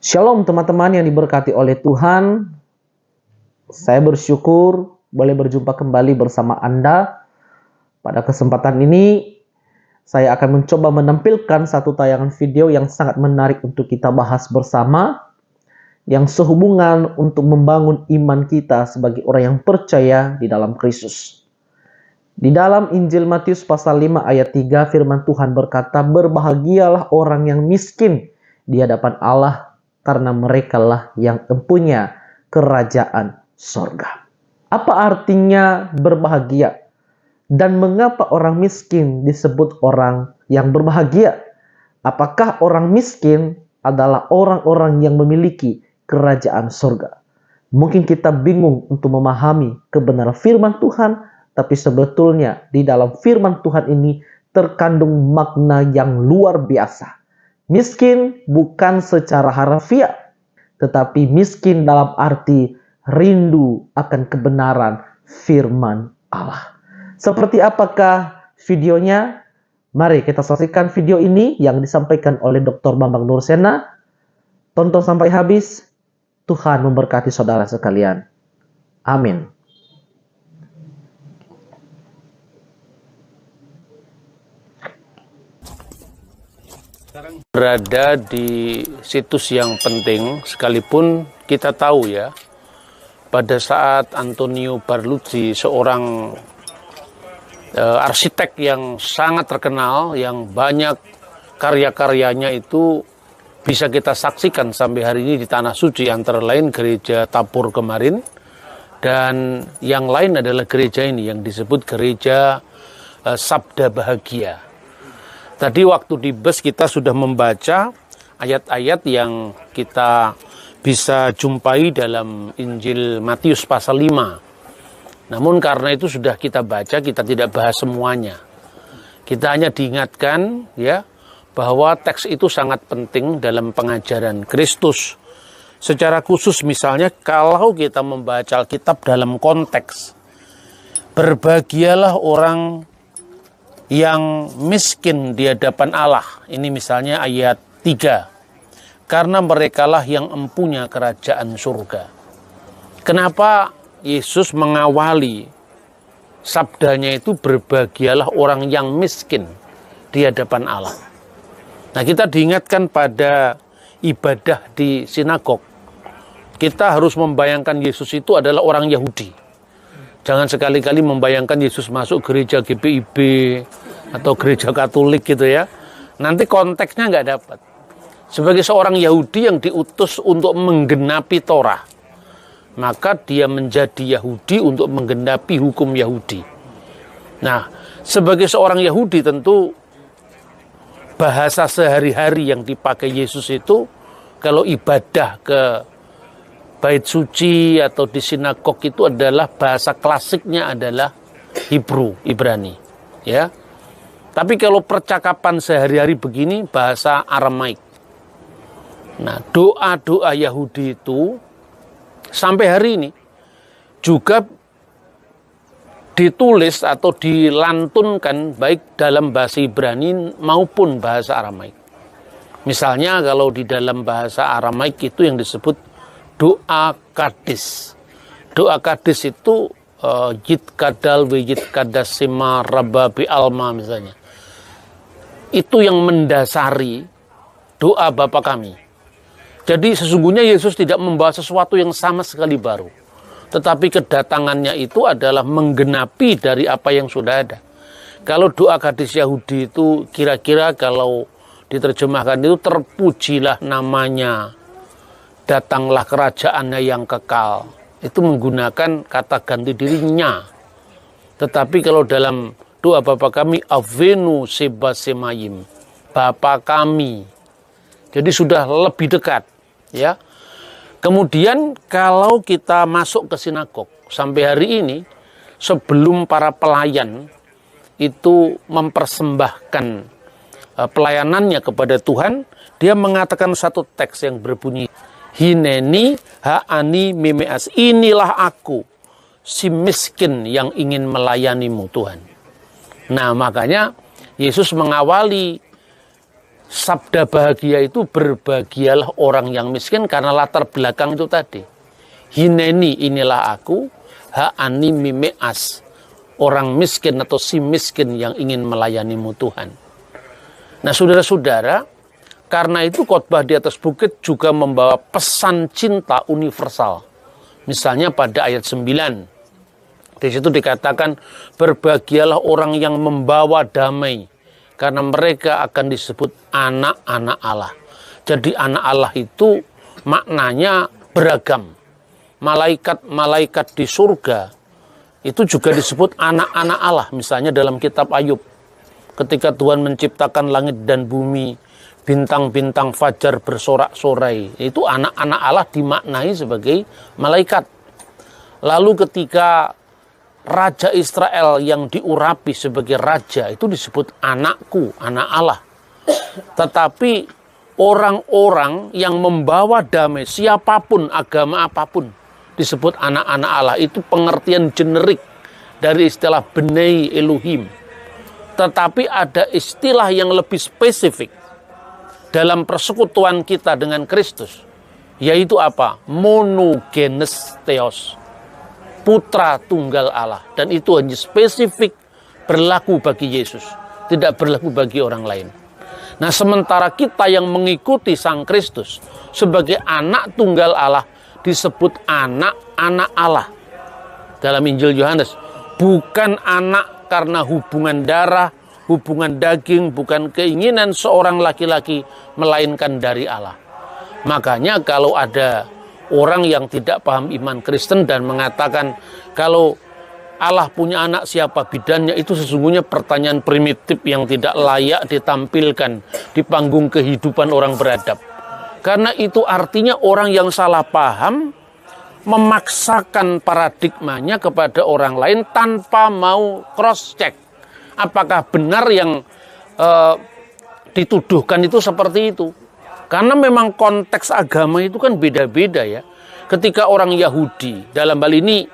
Shalom teman-teman yang diberkati oleh Tuhan. Saya bersyukur boleh berjumpa kembali bersama Anda. Pada kesempatan ini saya akan mencoba menampilkan satu tayangan video yang sangat menarik untuk kita bahas bersama, yang sehubungan untuk membangun iman kita sebagai orang yang percaya di dalam Kristus. Di dalam Injil Matius pasal 5 ayat 3 firman Tuhan berkata, "Berbahagialah orang yang miskin di hadapan Allah, karena merekalah yang mempunyai kerajaan sorga." Apa artinya berbahagia? Dan mengapa orang miskin disebut orang yang berbahagia? Apakah orang miskin adalah orang-orang yang memiliki kerajaan sorga? Mungkin kita bingung untuk memahami kebenaran firman Tuhan, tapi sebetulnya di dalam firman Tuhan ini terkandung makna yang luar biasa. Miskin bukan secara harfiah, tetapi miskin dalam arti rindu akan kebenaran firman Allah. Seperti apakah videonya? Mari kita saksikan video ini yang disampaikan oleh Dr. Bambang Nursena. Tonton sampai habis. Tuhan memberkati saudara sekalian. Amin. Berada di situs yang penting, sekalipun kita tahu ya, pada saat Antonio Barluzzi, seorang arsitek yang sangat terkenal, yang banyak karya-karyanya itu bisa kita saksikan sampai hari ini di Tanah Suci, antara lain gereja Tabor kemarin, dan yang lain adalah gereja ini yang disebut gereja Sabda Bahagia. Tadi waktu di bus kita sudah membaca ayat-ayat yang kita bisa jumpai dalam Injil Matius pasal 5. Namun karena itu sudah kita baca, kita tidak bahas semuanya. Kita hanya diingatkan ya bahwa teks itu sangat penting dalam pengajaran Kristus. Secara khusus misalnya kalau kita membaca Alkitab dalam konteks, berbahagialah orang yang miskin di hadapan Allah. Ini misalnya ayat 3. Karena merekalah yang mempunyai kerajaan surga. Kenapa Yesus mengawali sabdanya itu berbahagialah orang yang miskin di hadapan Allah. Nah, kita diingatkan pada ibadah di sinagog. Kita harus membayangkan Yesus itu adalah orang Yahudi. Jangan sekali-kali membayangkan Yesus masuk gereja GPIB atau gereja Katolik gitu ya. Nanti konteksnya nggak dapat. Sebagai seorang Yahudi yang diutus untuk menggenapi Torah, maka dia menjadi Yahudi untuk menggenapi hukum Yahudi. Nah, sebagai seorang Yahudi tentu bahasa sehari-hari yang dipakai Yesus itu kalau ibadah ke Bait suci atau di sinagog itu adalah bahasa klasiknya adalah Hebrew, Ibrani, ya. Tapi kalau percakapan sehari-hari begini bahasa Aramaik. Nah, doa-doa Yahudi itu sampai hari ini juga ditulis atau dilantunkan baik dalam bahasa Ibrani maupun bahasa Aramaik. Misalnya kalau di dalam bahasa Aramaik itu yang disebut doa kadis. Doa kadis itu yit kadal we yit kadasima rabbabi alma misalnya. Itu yang mendasari doa Bapa kami. Jadi sesungguhnya Yesus tidak membawa sesuatu yang sama sekali baru. Tetapi kedatangannya itu adalah menggenapi dari apa yang sudah ada. Kalau doa kadis Yahudi itu kira-kira kalau diterjemahkan itu terpujilah namanya, datanglah kerajaannya yang kekal. Itu menggunakan kata ganti dirinya. Tetapi kalau dalam doa Bapa kami, Avenu Seba Semayim, Bapa kami. Jadi sudah lebih dekat. Ya. Kemudian kalau kita masuk ke sinagog, sampai hari ini, sebelum para pelayan itu mempersembahkan pelayanannya kepada Tuhan, dia mengatakan satu teks yang berbunyi, Hineni ha'ani mimeas, inilah aku, si miskin yang ingin melayanimu Tuhan. Nah makanya Yesus mengawali sabda bahagia itu berbahagialah orang yang miskin karena latar belakang itu tadi. Hineni, inilah aku, ha'ani mime'as, orang miskin atau si miskin yang ingin melayanimu Tuhan. Nah saudara-saudara, karena itu khotbah di atas bukit juga membawa pesan cinta universal. Misalnya pada ayat 9, di situ dikatakan, berbahagialah orang yang membawa damai, karena mereka akan disebut anak-anak Allah. Jadi anak Allah itu maknanya beragam. Malaikat-malaikat di surga itu juga disebut anak-anak Allah. Misalnya dalam kitab Ayub, ketika Tuhan menciptakan langit dan bumi, bintang-bintang fajar bersorak-sorai, itu anak-anak Allah dimaknai sebagai malaikat. Lalu ketika Raja Israel yang diurapi sebagai raja itu disebut anakku, anak Allah. Tetapi orang-orang yang membawa damai, siapapun, agama apapun, disebut anak-anak Allah. Itu pengertian generik dari istilah Bnei Elohim. Tetapi ada istilah yang lebih spesifik dalam persekutuan kita dengan Kristus, yaitu apa? Monogenes Theos, putra tunggal Allah. Dan itu hanya spesifik berlaku bagi Yesus, tidak berlaku bagi orang lain. Nah sementara kita yang mengikuti Sang Kristus sebagai anak tunggal Allah disebut anak-anak Allah dalam Injil Yohanes. Bukan anak karena hubungan darah, hubungan daging, bukan keinginan seorang laki-laki, melainkan dari Allah. Makanya kalau ada orang yang tidak paham iman Kristen dan mengatakan kalau Allah punya anak siapa bidannya, itu sesungguhnya pertanyaan primitif yang tidak layak ditampilkan di panggung kehidupan orang beradab. Karena itu artinya orang yang salah paham memaksakan paradigmanya kepada orang lain tanpa mau cross check apakah benar yang dituduhkan itu seperti itu. Karena memang konteks agama itu kan beda-beda ya. Ketika orang Yahudi, dalam hal ini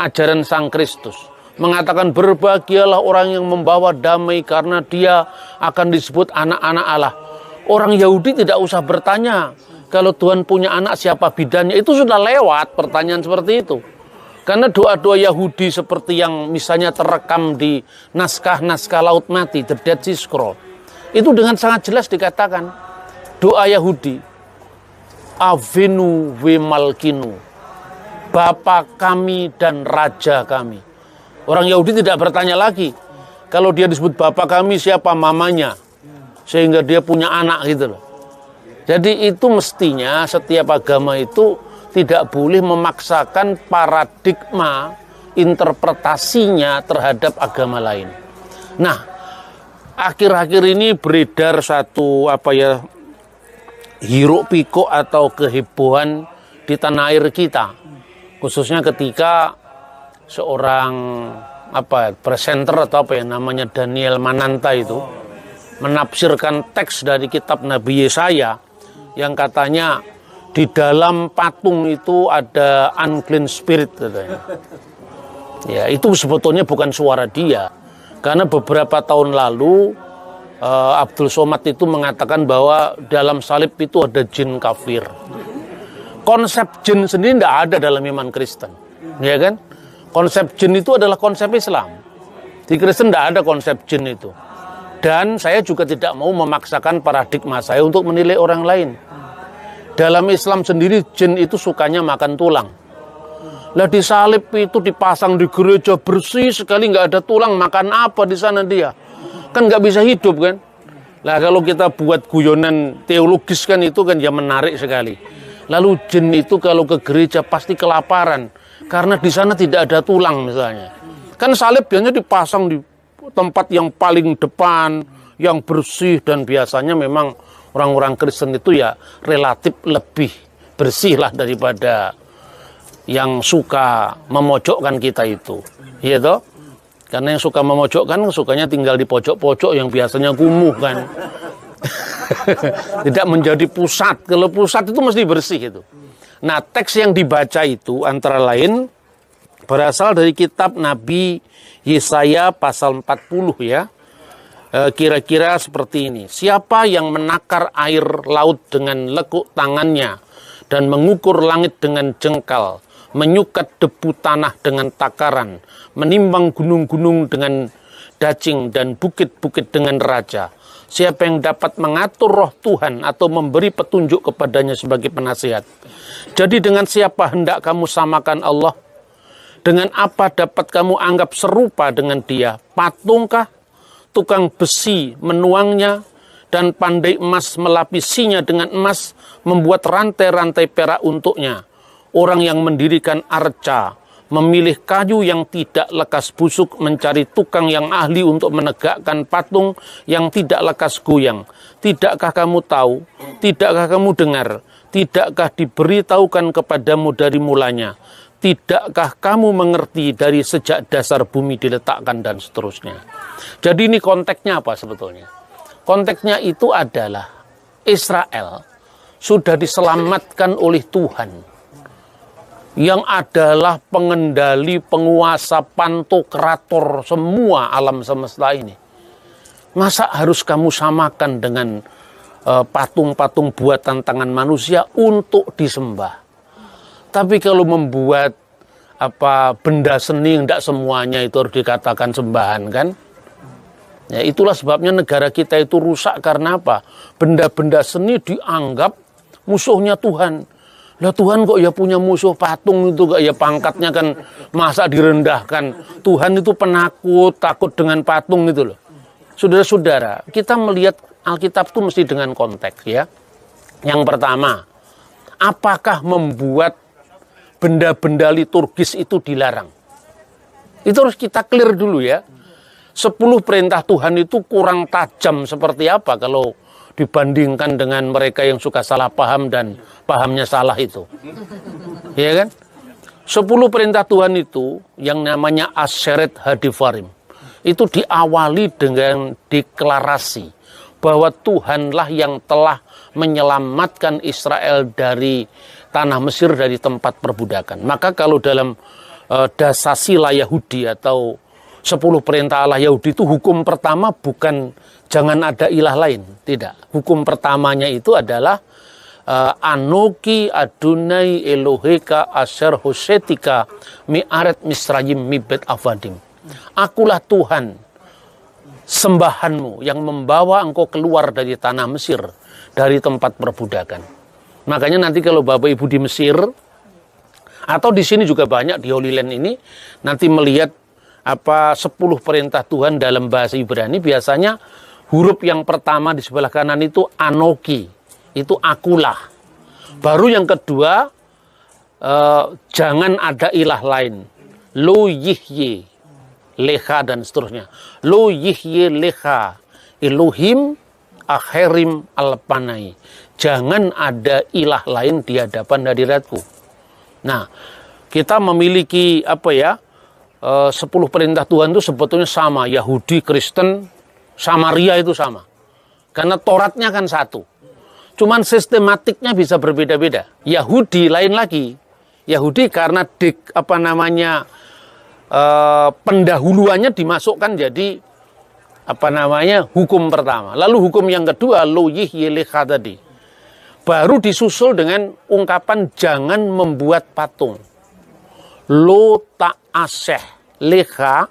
ajaran Sang Kristus, mengatakan berbahagialah orang yang membawa damai karena dia akan disebut anak-anak Allah. Orang Yahudi tidak usah bertanya, kalau Tuhan punya anak siapa bidannya, itu sudah lewat pertanyaan seperti itu. Karena doa-doa Yahudi seperti yang misalnya terekam di naskah-naskah Laut Mati, The Dead Sea Scroll, itu dengan sangat jelas dikatakan, doa Yahudi, Avinu we Malkinu, Bapa kami dan Raja kami. Orang Yahudi tidak bertanya lagi, kalau dia disebut Bapa kami siapa mamanya, sehingga dia punya anak gitu loh. Jadi itu mestinya setiap agama itu tidak boleh memaksakan paradigma interpretasinya terhadap agama lain. Nah, akhir-akhir ini beredar satu hiruk pikuk atau kehebohan di tanah air kita, khususnya ketika seorang presenter atau namanya Daniel Mananta itu menafsirkan teks dari kitab Nabi Yesaya yang katanya di dalam patung itu ada unclean spirit katanya. Ya, itu sebetulnya bukan suara dia. Karena beberapa tahun lalu Abdul Somad itu mengatakan bahwa dalam salib itu ada jin kafir. Konsep jin sendiri tidak ada dalam iman Kristen, ya kan? Konsep jin itu adalah konsep Islam. Di Kristen tidak ada konsep jin itu. Dan saya juga tidak mau memaksakan paradigma saya untuk menilai orang lain. Dalam Islam sendiri jin itu sukanya makan tulang. Lah di salib itu dipasang di gereja bersih sekali, nggak ada tulang, makan apa di sana dia? Kan nggak bisa hidup kan? Lah kalau kita buat guyonan teologis kan itu kan ya menarik sekali. Lalu jin itu kalau ke gereja pasti kelaparan karena di sana tidak ada tulang misalnya. Kan salib biasanya dipasang di tempat yang paling depan, yang bersih, dan biasanya memang orang-orang Kristen itu ya relatif lebih bersih lah daripada yang suka memojokkan kita itu, iya toh? Karena yang suka memojokkan sukanya tinggal di pojok-pojok yang biasanya kumuh kan, tidak menjadi pusat. Kalau pusat itu mesti bersih itu. Nah, teks yang dibaca itu antara lain berasal dari kitab Nabi Yesaya pasal 40 ya. kira-kira seperti ini. Siapa yang menakar air laut dengan lekuk tangannya dan mengukur langit dengan jengkal, menyukat debu tanah dengan takaran, menimbang gunung-gunung dengan dacing dan bukit-bukit dengan raja. Siapa yang dapat mengatur roh Tuhan atau memberi petunjuk kepadanya sebagai penasihat? Jadi dengan siapa hendak kamu samakan Allah? Dengan apa dapat kamu anggap serupa dengan dia? Patungkah? Tukang besi menuangnya, dan pandai emas melapisinya dengan emas, membuat rantai-rantai perak untuknya. Orang yang mendirikan arca, memilih kayu yang tidak lekas busuk, mencari tukang yang ahli untuk menegakkan patung yang tidak lekas goyang. Tidakkah kamu tahu? Tidakkah kamu dengar? Tidakkah diberitahukan kepadamu dari mulanya? Tidakkah kamu mengerti dari sejak dasar bumi diletakkan dan seterusnya? Jadi ini konteksnya apa sebetulnya? Konteksnya itu adalah Israel sudah diselamatkan oleh Tuhan, yang adalah pengendali, penguasa, pantokrator semua alam semesta ini. Masa harus kamu samakan dengan patung-patung buatan tangan manusia untuk disembah? Tapi kalau membuat benda seni, tidak semuanya itu harus dikatakan sembahan, kan? Ya, itulah sebabnya negara kita itu rusak karena apa? Benda-benda seni dianggap musuhnya Tuhan. Lah Tuhan kok ya punya musuh patung itu, kok ya pangkatnya kan masa direndahkan. Tuhan itu penakut, takut dengan patung itu loh. Saudara-saudara, kita melihat Alkitab itu mesti dengan konteks ya. Yang pertama, apakah membuat benda-benda liturgis itu dilarang? Itu harus kita clear dulu ya. 10 perintah Tuhan itu kurang tajam seperti apa kalau dibandingkan dengan mereka yang suka salah paham dan pahamnya salah itu. Ya kan? 10 perintah Tuhan itu yang namanya Asyeret Hadivarim. Itu diawali dengan deklarasi bahwa Tuhanlah yang telah menyelamatkan Israel dari tanah Mesir, dari tempat perbudakan. Maka kalau dalam dasasila Yahudi atau 10 perintah Allah Yahudi itu, hukum pertama bukan jangan ada ilah lain. Tidak. Hukum pertamanya itu adalah Anoki Adonai Eloheka Asher Hosetika Mi'aret Misrayim Mibet Avadim. Akulah Tuhan sembahanmu yang membawa engkau keluar dari tanah Mesir, dari tempat perbudakan. Makanya nanti kalau Bapak Ibu di Mesir, atau di sini juga banyak di Holy Land ini, nanti melihat 10 perintah Tuhan dalam bahasa Ibrani, biasanya huruf yang pertama di sebelah kanan itu Anoki, itu akulah. Baru yang kedua, jangan ada ilah lain, lo yihye leha dan seterusnya. Lo yihye leha Elohim akherim alpanai. Jangan ada ilah lain di hadapan hadiratku. Nah, kita memiliki 10 perintah Tuhan itu sebetulnya sama. Yahudi, Kristen, Samaria itu sama. Karena Tauratnya kan satu. Cuman sistematiknya bisa berbeda-beda. Yahudi lain lagi. Yahudi karena pendahuluannya dimasukkan jadi hukum pertama. Lalu hukum yang kedua, lo yihye leha tadi. Baru disusul dengan ungkapan jangan membuat patung. Lo ta'aseh leha,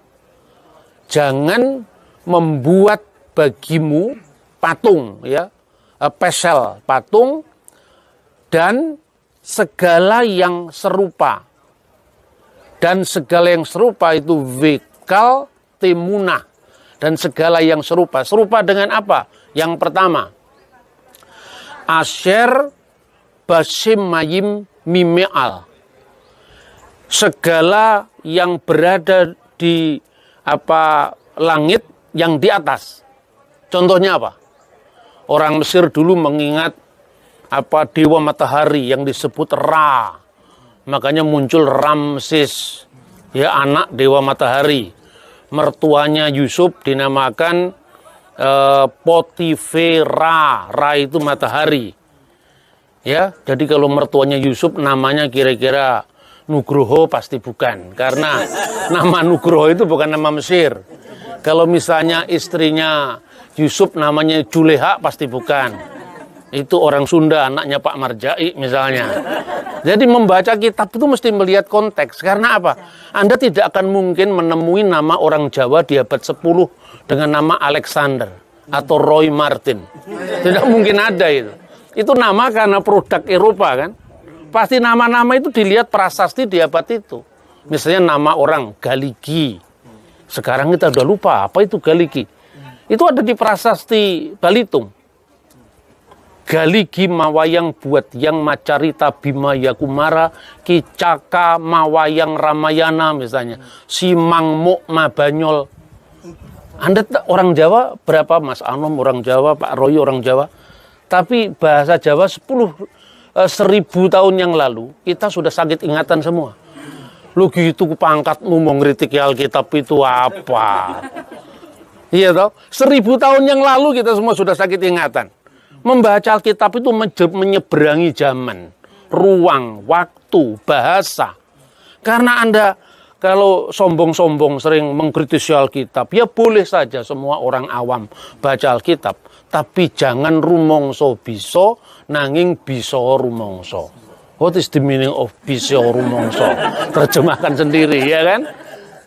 jangan membuat bagimu patung, ya, pesel patung, dan segala yang serupa. Dan segala yang serupa itu vekal temunah, dan segala yang serupa. Serupa dengan apa? Yang pertama, Asher basim mayim mimeal. Segala yang berada di langit yang di atas. Contohnya apa? Orang Mesir dulu mengingat dewa matahari yang disebut Ra. Makanya muncul Ramses, ya, anak dewa matahari. Mertuanya Yusuf dinamakan Potifera. Ra itu matahari. Ya, jadi kalau mertuanya Yusuf namanya kira-kira Nugroho pasti bukan, karena nama Nugroho itu bukan nama Mesir. Kalau misalnya istrinya Yusuf namanya Juleha, pasti bukan. Itu orang Sunda, anaknya Pak Marjai misalnya. Jadi membaca kitab itu mesti melihat konteks. Karena apa? Anda tidak akan mungkin menemui nama orang Jawa di abad 10 dengan nama Alexander atau Roy Martin. Tidak mungkin ada itu. Itu nama karena produk Eropa kan. Pasti nama-nama itu dilihat prasasti di abad itu. Misalnya nama orang Galigi. Sekarang kita udah lupa apa itu Galigi. Itu ada di prasasti Balitung. Galigi mawayang buat yang macarita bima yakumara kicaka mawayang ramayana misalnya. Simang muk mabanyol. Anda orang Jawa berapa? Mas Anom orang Jawa, Pak Roy orang Jawa. Tapi bahasa Jawa 1000 tahun yang lalu kita sudah sakit ingatan semua. Lu gitu pangkatmu mau ngeritik Alkitab itu apa? Iya toh? 1000 tahun yang lalu kita semua sudah sakit ingatan. Membaca Alkitab itu menyeberangi zaman, ruang, waktu, bahasa. Karena Anda kalau sombong-sombong sering mengkritisi Alkitab, ya boleh saja semua orang awam baca Alkitab. Tapi jangan rumongso biso, nanging biso rumongso. What is the meaning of biso rumongso? Terjemahkan sendiri, ya kan?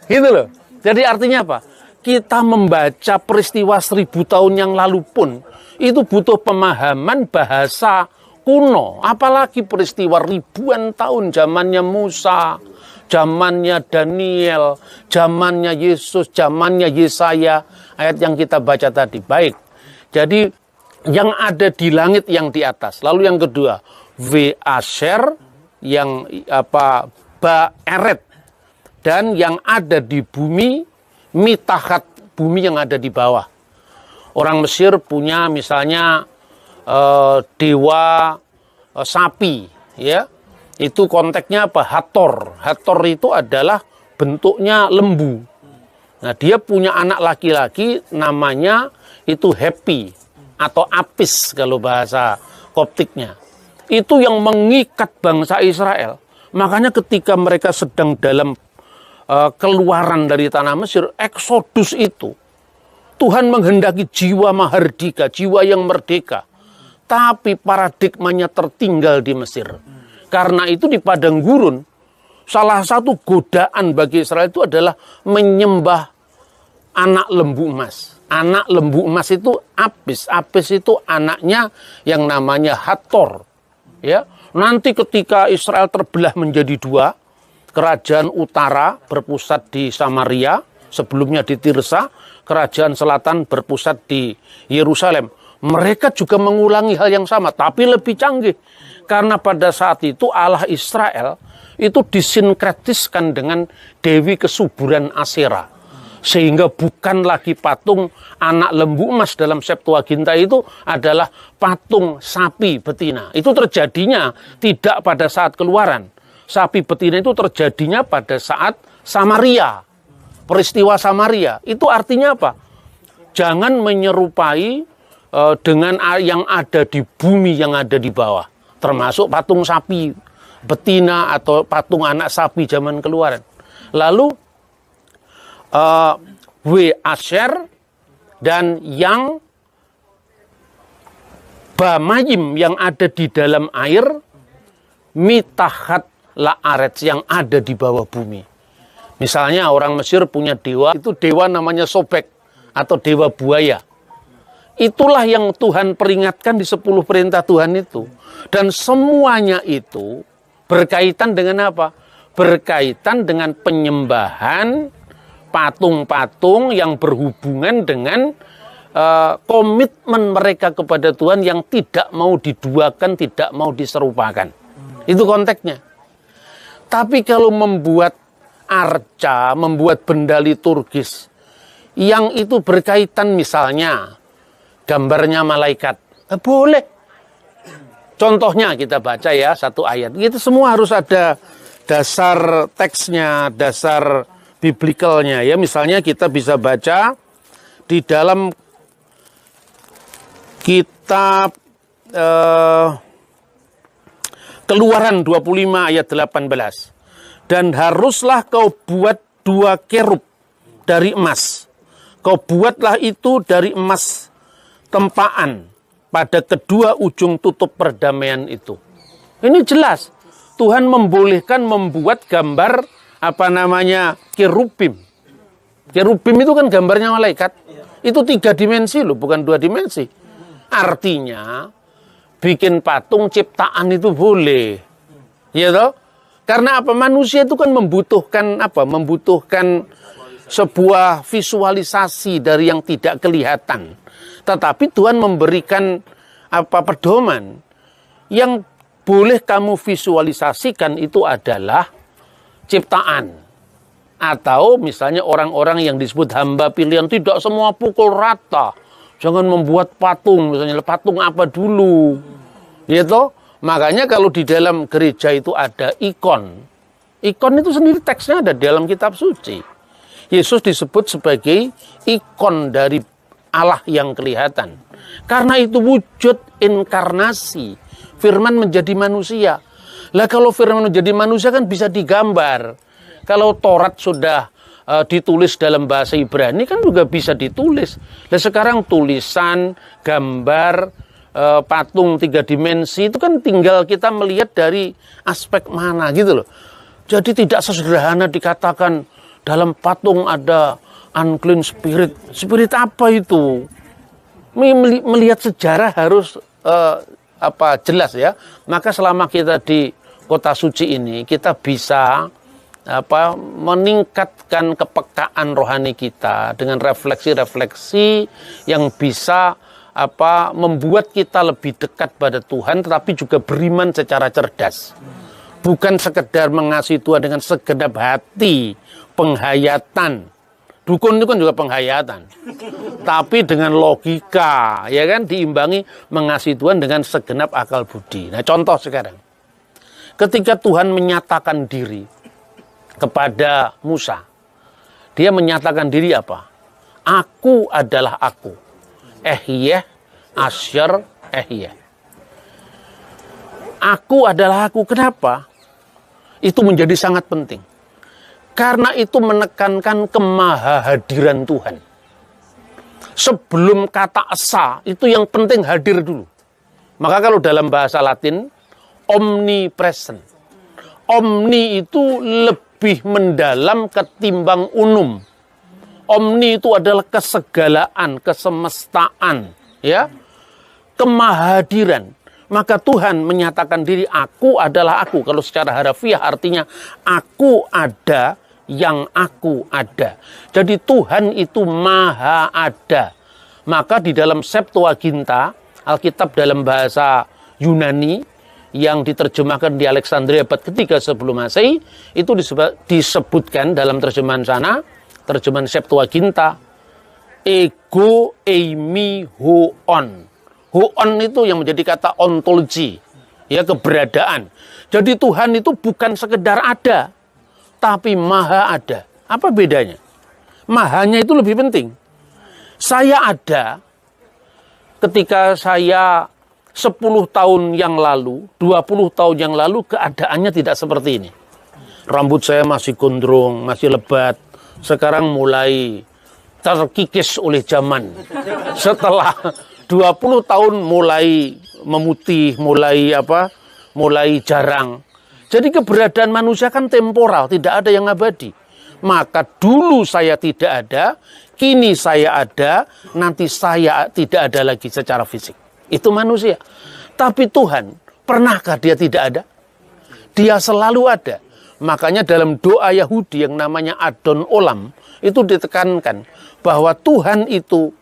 Gitu loh. Jadi artinya apa? Kita membaca peristiwa 1000 tahun yang lalu pun, itu butuh pemahaman bahasa kuno. Apalagi peristiwa ribuan tahun, zamannya Musa, zamannya Daniel, zamannya Yesus, zamannya Yesaya, ayat yang kita baca tadi. Baik, jadi yang ada di langit yang di atas. Lalu yang kedua, V Asher, yang apa Ba Eret, dan yang ada di bumi, Mitahat, bumi yang ada di bawah. Orang Mesir punya misalnya dewa sapi, ya. Itu konteksnya apa? Hathor. Hathor itu adalah bentuknya lembu. Nah, dia punya anak laki-laki namanya itu Happy atau Apis kalau bahasa Koptiknya. Itu yang mengikat bangsa Israel. Makanya ketika mereka sedang dalam keluaran dari tanah Mesir, Eksodus itu, Tuhan menghendaki jiwa mahardika, jiwa yang merdeka. Tapi paradigmanya tertinggal di Mesir. Karena itu di padang gurun, salah satu godaan bagi Israel itu adalah menyembah anak lembu emas. Anak lembu emas itu Apis. Apis itu anaknya yang namanya Hathor. Ya, nanti ketika Israel terbelah menjadi dua, kerajaan utara berpusat di Samaria, sebelumnya di Tirsa, kerajaan selatan berpusat di Yerusalem. Mereka juga mengulangi hal yang sama, tapi lebih canggih. Karena pada saat itu Allah Israel itu disinkretiskan dengan Dewi Kesuburan Asyera. Sehingga bukan lagi patung anak lembu emas dalam Septuaginta itu adalah patung sapi betina. Itu terjadinya tidak pada saat keluaran. Sapi betina itu terjadinya pada saat Samaria. Peristiwa Samaria. Itu artinya apa? Jangan menyerupai dengan yang ada di bumi yang ada di bawah. Termasuk patung sapi betina atau patung anak sapi zaman keluaran. Lalu W Asher dan yang Bamayim yang ada di dalam air, Mitahat La'aret yang ada di bawah bumi. Misalnya orang Mesir punya dewa, itu dewa namanya Sobek atau dewa buaya. Itulah yang Tuhan peringatkan di 10 perintah Tuhan itu. Dan semuanya itu berkaitan dengan apa? Berkaitan dengan penyembahan patung-patung yang berhubungan dengan komitmen mereka kepada Tuhan yang tidak mau diduakan, tidak mau diserupakan. Itu konteksnya. Tapi kalau membuat arca, membuat benda liturgis yang itu berkaitan misalnya gambarnya malaikat, boleh. Contohnya kita baca ya satu ayat. Itu semua harus ada dasar teksnya, dasar biblikalnya ya. Misalnya kita bisa baca di dalam kitab Keluaran 25 ayat 18. Dan haruslah kau buat 2 kerub dari emas. Kau buatlah itu dari emas tempaan pada kedua ujung tutup perdamaian itu. Ini jelas. Tuhan membolehkan membuat gambar kerubim. Kerubim itu kan gambarnya malaikat. Itu 3 dimensi loh, bukan 2 dimensi. Artinya bikin patung ciptaan itu boleh. Ya toh? Karena apa? Manusia itu kan membutuhkan Membutuhkan sebuah visualisasi dari yang tidak kelihatan. Tetapi Tuhan memberikan pedoman yang boleh kamu visualisasikan itu adalah ciptaan. Atau misalnya orang-orang yang disebut hamba pilihan, tidak semua pukul rata. Jangan membuat patung, misalnya patung apa dulu. Gitu. Makanya kalau di dalam gereja itu ada ikon. Ikon itu sendiri teksnya ada di dalam kitab suci. Yesus disebut sebagai ikon dari Allah yang kelihatan. Karena itu wujud inkarnasi. Firman menjadi manusia. Lah kalau firman menjadi manusia kan bisa digambar. Kalau Taurat sudah ditulis dalam bahasa Ibrani kan juga bisa ditulis. Nah sekarang tulisan, gambar, patung 3 dimensi itu kan tinggal kita melihat dari aspek mana gitu loh. Jadi tidak sesederhana dikatakan dalam patung ada unclean spirit. Spirit apa itu? Melihat sejarah harus jelas ya. Maka selama kita di kota suci ini kita bisa meningkatkan kepekaan rohani kita dengan refleksi-refleksi yang bisa membuat kita lebih dekat pada Tuhan, tetapi juga beriman secara cerdas. Bukan sekedar mengasihi Tuhan dengan segenap hati, penghayatan. Dukun itu kan juga penghayatan. Tapi dengan logika, ya kan, diimbangi mengasihi Tuhan dengan segenap akal budi. Nah, contoh sekarang. Ketika Tuhan menyatakan diri kepada Musa, dia menyatakan diri apa? Aku adalah aku. Ehyeh, Asyar, Ehyeh. Aku adalah aku. Kenapa? Itu menjadi sangat penting. Karena itu menekankan kemahahadiran Tuhan. Sebelum kata esa, itu yang penting hadir dulu. Maka kalau dalam bahasa Latin, omnipresent. Omni itu lebih mendalam ketimbang unum. Omni itu adalah kesegalaan, kesemestaan, ya, kemahadiran. Maka Tuhan menyatakan diri, aku adalah aku. Kalau secara harafiah artinya aku ada yang aku ada. Jadi Tuhan itu maha ada. Maka di dalam Septuaginta, Alkitab dalam bahasa Yunani yang diterjemahkan di Alexandria abad ketiga sebelum Masehi, itu disebutkan dalam terjemahan sana, terjemahan Septuaginta, ego eimi hoon. Hoon itu yang menjadi kata ontologi, ya, keberadaan. Jadi Tuhan itu bukan sekedar ada, tapi maha ada. Apa bedanya? Mahanya itu lebih penting. Saya ada ketika saya 10 tahun yang lalu, 20 tahun yang lalu keadaannya tidak seperti ini. Rambut saya masih gondrong, masih lebat. Sekarang mulai terkikis oleh zaman. Setelah 20 tahun mulai memutih, mulai jarang. Jadi keberadaan manusia kan temporal, tidak ada yang abadi. Maka dulu saya tidak ada, kini saya ada, nanti saya tidak ada lagi secara fisik. Itu manusia. Tapi Tuhan, pernahkah dia tidak ada? Dia selalu ada. Makanya dalam doa Yahudi yang namanya Adon Olam, itu ditekankan bahwa Tuhan itu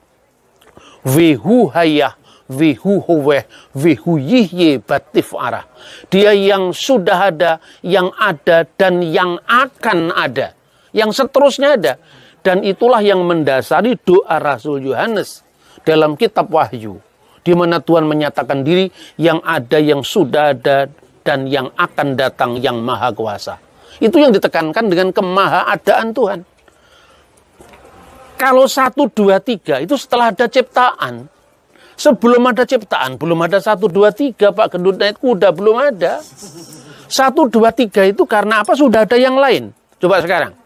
Vehu hayah, vehu howeh, vehu yihye batif arah. Dia yang sudah ada, yang ada, dan yang akan ada. Yang seterusnya ada. Dan itulah yang mendasari doa Rasul Yohanes dalam kitab Wahyu. Di mana Tuhan menyatakan diri yang ada, yang sudah ada, dan yang akan datang, yang maha kuasa. Itu yang ditekankan dengan kemahaadaan Tuhan. Kalau 1, 2, 3 itu setelah ada ciptaan. Sebelum ada ciptaan, belum ada 1, 2, 3, Pak Gendut naik kuda, belum ada. 1, 2, 3 itu karena apa? Sudah ada yang lain. Coba sekarang.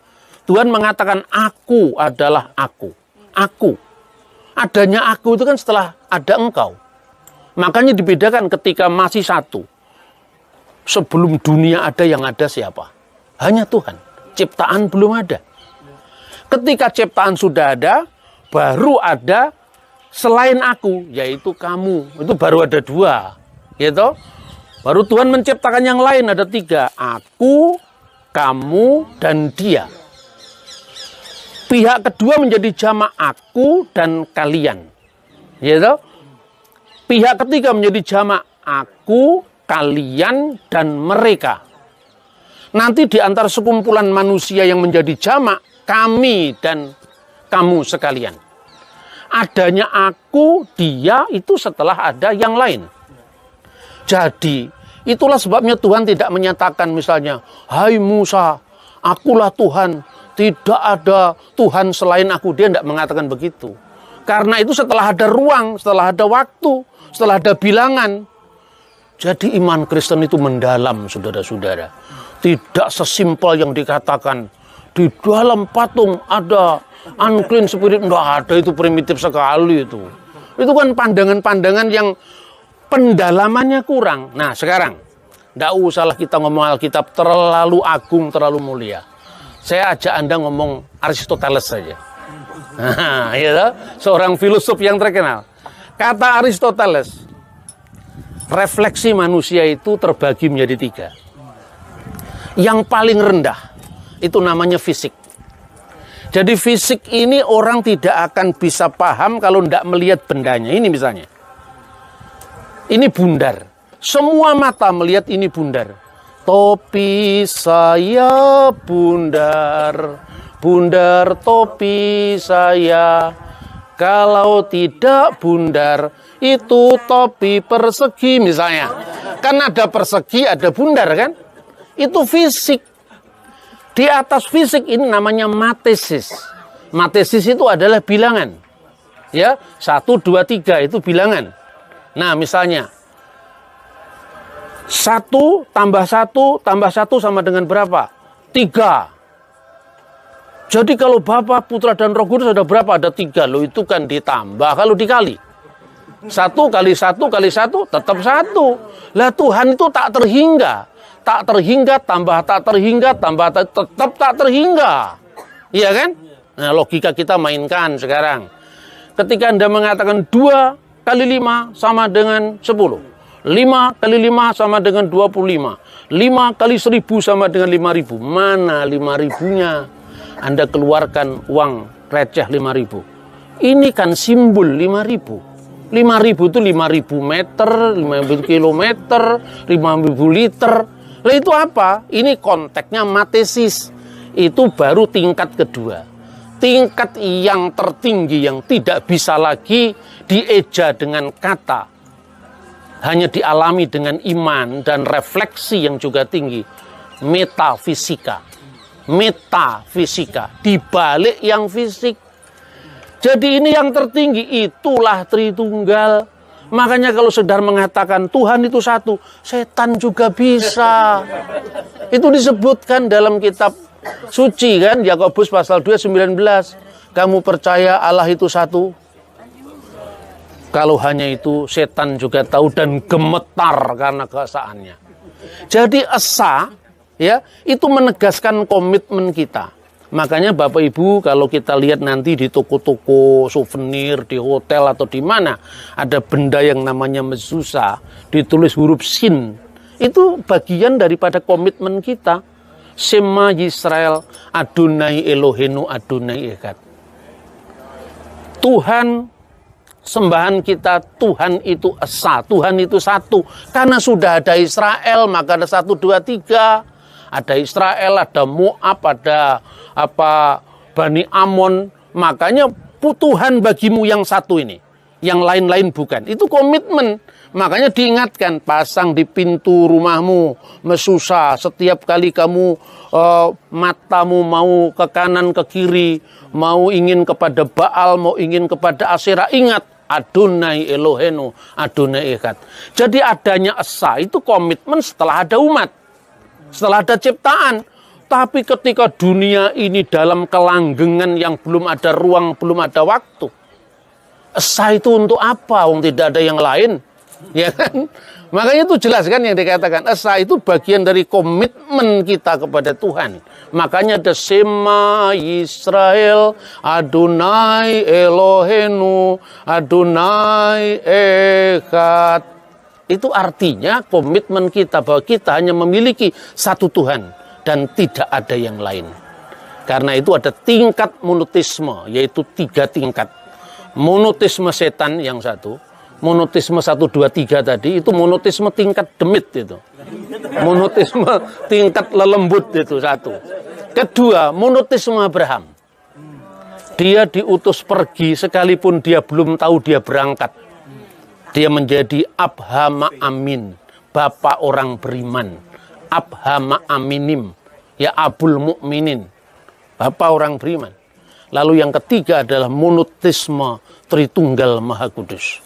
Tuhan mengatakan, aku adalah aku. aku. Adanya aku itu kan setelah ada engkau. Makanya dibedakan ketika masih satu. Sebelum dunia ada, yang ada siapa? Hanya Tuhan. Ciptaan belum ada. Ketika ciptaan sudah ada, baru ada selain aku, yaitu kamu. Itu baru ada dua. Gitu. Baru Tuhan menciptakan yang lain, ada tiga. Aku, kamu, dan dia. Pihak kedua menjadi jamak aku dan kalian. Gitu. Pihak ketiga menjadi jamak aku, kalian, dan mereka. Nanti di antara sekumpulan manusia yang menjadi jamak, kami dan kamu sekalian. Adanya aku, dia, itu setelah ada yang lain. Jadi, itulah sebabnya Tuhan tidak menyatakan misalnya, hai Musa, akulah Tuhan, tidak ada Tuhan selain aku. Dia tidak mengatakan begitu. Karena itu setelah ada ruang, setelah ada waktu, setelah ada bilangan. Jadi iman Kristen itu mendalam, saudara-saudara. Tidak sesimpel yang dikatakan, di dalam patung ada unclean spirit. Tidak ada, itu primitif sekali itu. Itu kan pandangan-pandangan yang pendalamannya kurang. Nah sekarang, tidak usahlah kita ngomong Alkitab terlalu agung, terlalu mulia. Saya ajak Anda ngomong Aristoteles saja. Nah, ya, seorang filosof yang terkenal. Kata Aristoteles, refleksi manusia itu terbagi menjadi tiga. Yang paling rendah, itu namanya fisik. Jadi fisik ini orang tidak akan bisa paham kalau tidak melihat bendanya. Ini misalnya. Ini bundar. Semua mata melihat ini bundar. Topi saya bundar. Bundar topi saya. Kalau tidak bundar, itu topi persegi misalnya. Kan ada persegi, ada bundar kan? Itu fisik. Di atas fisik ini namanya matesis. Matesis itu adalah bilangan. Ya, 1, 2, 3 itu bilangan. Nah, misalnya 1 tambah 1 tambah 1 sama dengan berapa? 3. Jadi kalau Bapa, Putra, dan Roh Kudus ada berapa? Ada 3. Loh, itu kan ditambah kalau dikali. 1 kali 1 kali 1 tetap 1. Lah Tuhan itu tak terhingga. Tak terhingga tambah tak terhingga tambah tetap tak terhingga. Iya kan? Nah, logika kita mainkan sekarang. Ketika Anda mengatakan 2 kali 5 sama dengan 10. 5 kali 5 sama dengan 25. 5 kali 1000 sama dengan 5000. Mana 5000-nya? Anda keluarkan uang receh 5000. Ini kan simbol 5000. 5000 itu 5000 meter, 5000 kilometer, 5000 liter. Lah itu apa? Ini konteksnya matesis. Itu baru tingkat kedua. Tingkat yang tertinggi yang tidak bisa lagi dieja dengan kata. Hanya dialami dengan iman dan refleksi yang juga tinggi. Metafisika. Metafisika. Di balik yang fisik. Jadi ini yang tertinggi. Itulah Tritunggal. Makanya kalau Saudara mengatakan Tuhan itu satu, setan juga bisa. Itu disebutkan dalam kitab suci kan, Yakobus pasal 2:19. Kamu percaya Allah itu satu? Kalau hanya itu, setan juga tahu dan gemetar karena keesaannya. Jadi esa, ya, itu menegaskan komitmen kita. Makanya Bapak Ibu kalau kita lihat nanti di toko-toko souvenir, di hotel atau di mana ada benda yang namanya mezuzah, ditulis huruf sin. Itu bagian daripada komitmen kita. Shema Yisrael, Adonai Elohenu, Adonai Echad. Tuhan, sembahan kita, Tuhan itu esa, Tuhan itu satu. Karena sudah ada Israel, maka ada 1, 2, 3. Ada Israel, ada Moab, ada Bani Amon. Makanya Tuhan bagimu yang satu ini. Yang lain-lain bukan. Itu komitmen. Makanya diingatkan, pasang di pintu rumahmu mesusa. Setiap kali kamu matamu mau ke kanan ke kiri, mau ingin kepada Baal, mau ingin kepada Asyera, ingat Adonai Elohenu, Adonai Echad. Jadi adanya esa itu komitmen setelah ada umat. Setelah ada ciptaan. Tetapi ketika dunia ini dalam kelanggengan yang belum ada ruang, belum ada waktu, esa itu untuk apa? Wong tidak ada yang lain, ya kan? Makanya itu jelas kan yang dikatakan esa itu bagian dari komitmen kita kepada Tuhan. Makanya ada Shema Yisrael, Adonai Elohenu, Adonai Echad. Itu artinya komitmen kita bahwa kita hanya memiliki satu Tuhan dan tidak ada yang lain. Karena itu ada tingkat monoteisme, yaitu 3 tingkat. Monoteisme setan yang satu, monoteisme 1, 2, 3 tadi, itu monoteisme tingkat demit itu. Monoteisme tingkat lelembut itu satu. Kedua, monoteisme Abraham. Dia diutus pergi sekalipun dia belum tahu dia berangkat. Dia menjadi Abhama Amin, bapak orang beriman. Abhama Aminim, ya Abul Mukminin, bapak orang beriman. Lalu yang ketiga adalah monoteisme Tritunggal Maha Kudus.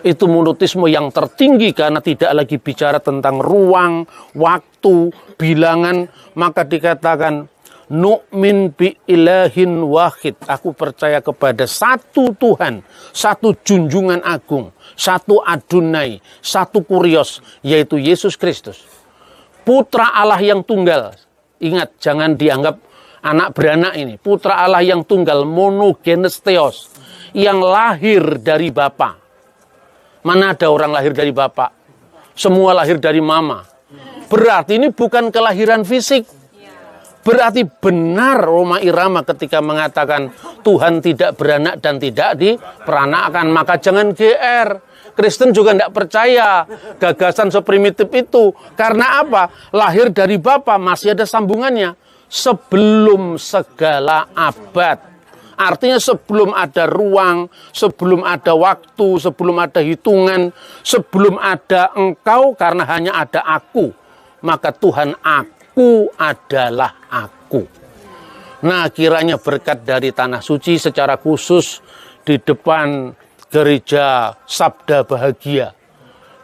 Itu monoteisme yang tertinggi karena tidak lagi bicara tentang ruang, waktu, bilangan. Maka dikatakan nu'min bi ilahin wahid. Aku percaya kepada satu Tuhan, satu junjungan agung, satu Adonai, satu Kurios, yaitu Yesus Kristus. Putra Allah yang tunggal. Ingat, jangan dianggap anak beranak ini. Putra Allah yang tunggal, monogenes theos, yang lahir dari Bapa. Mana ada orang lahir dari Bapa? Semua lahir dari Mama. Berarti ini bukan kelahiran fisik. Berarti benar Roma Irama ketika mengatakan Tuhan tidak beranak dan tidak diperanakkan. Maka jangan GR. Kristen juga tidak percaya gagasan seprimitif itu. Karena apa? Lahir dari Bapa masih ada sambungannya. Sebelum segala abad. Artinya sebelum ada ruang, sebelum ada waktu, sebelum ada hitungan, sebelum ada engkau karena hanya ada aku. Maka Tuhan aku adalah aku. Nah, kiranya berkat dari Tanah Suci secara khusus di depan gereja Sabda Bahagia.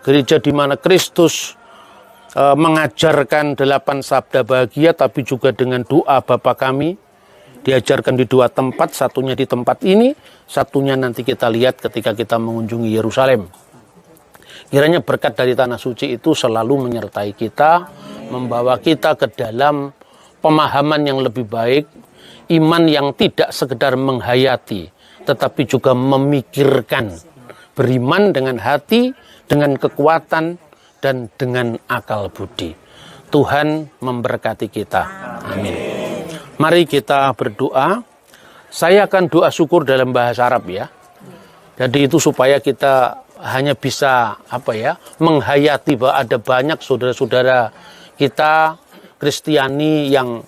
Gereja di mana Kristus mengajarkan 8 sabda bahagia, tapi juga dengan doa Bapa kami. Diajarkan di 2 tempat, satunya di tempat ini, satunya nanti kita lihat ketika kita mengunjungi Yerusalem. Kiranya berkat dari Tanah Suci itu selalu menyertai kita, membawa kita ke dalam pemahaman yang lebih baik, iman yang tidak sekedar menghayati, tetapi juga memikirkan, beriman dengan hati, dengan kekuatan, dan dengan akal budi. Tuhan memberkati kita. Amin. Mari kita berdoa. Saya akan doa syukur dalam bahasa Arab ya. Jadi itu supaya kita hanya bisa menghayati bahwa ada banyak saudara-saudara kita Kristiani yang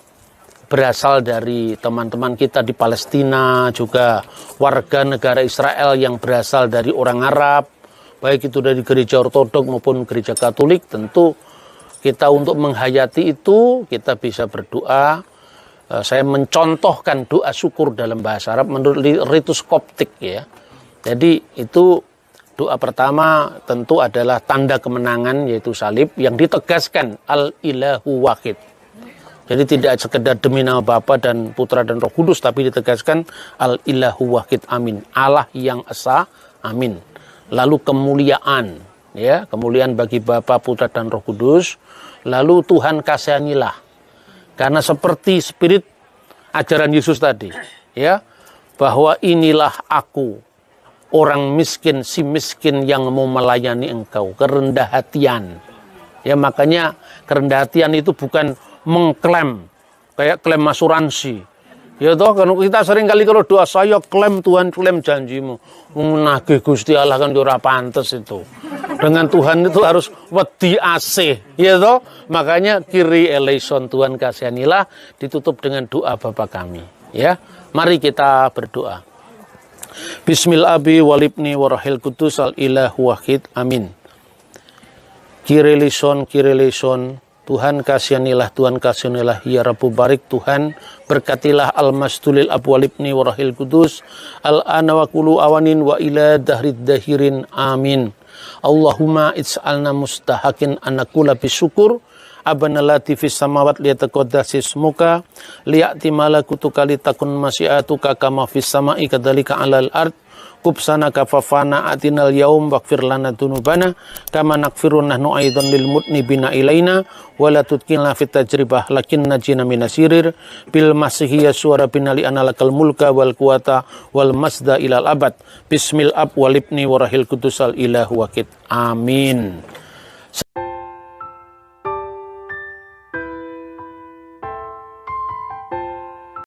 berasal dari teman-teman kita di Palestina, juga warga negara Israel yang berasal dari orang Arab, baik itu dari gereja Ortodok maupun gereja Katolik. Tentu kita untuk menghayati itu kita bisa berdoa. Saya mencontohkan doa syukur dalam bahasa Arab menurut ritus Koptik ya. Jadi itu doa pertama tentu adalah tanda kemenangan yaitu salib yang ditegaskan al-ilahu wahid. Jadi tidak sekedar demi nama Bapa dan Putra dan Roh Kudus, tapi ditegaskan al-ilahu wahid, amin. Allah yang esa, amin. Lalu kemuliaan, ya, kemuliaan bagi Bapa, Putra dan Roh Kudus. Lalu Tuhan kasihanilah. Karena seperti spirit ajaran Yesus tadi, ya, bahwa inilah aku, orang miskin, si miskin yang mau melayani engkau, kerendah hatian. Ya, makanya kerendah hatian itu bukan mengklaim kayak klaim asuransi. Ya toh, kan kita sering kali kalau doa saya klaim Tuhan, klaim janjimu. Nagih Gusti Allah kan ora pantes itu. Dengan Tuhan itu harus wedi asih, ya toh. Makanya kiri eleison Tuhan kasihanilah ditutup dengan doa Bapa kami, ya. Mari kita berdoa. Bismillah abi walibni warahil kudus al ilahu wahid, amin. Kiri eleison Tuhan kasihanilah, Tuhan kasihanilah, ya Rabbu barik Tuhan, berkatilah al-masdulil abwalibni warahil kudus, al-ana wa kulu awanin wa ila dahrid dahirin, amin. Allahumma its'alna mustahakin anakula bisyukur, abana lati fis samawat liyataqaddasi ismuka liya'ti malakutuka litakun masyiatuka kama fis sama'i kadzalika 'alal ard kubsana kafafana atinal yaum waghfir lana dunubana kama nakfirun nahnu aidan lil mudnibina ilaina wala tutkilna fit tajribah lakin najina minasirir bil masihi yasura binali analakal mulka wal quwata wal masda ilal abad bismil ab walibni warahil kudusal ilahu wakid amin.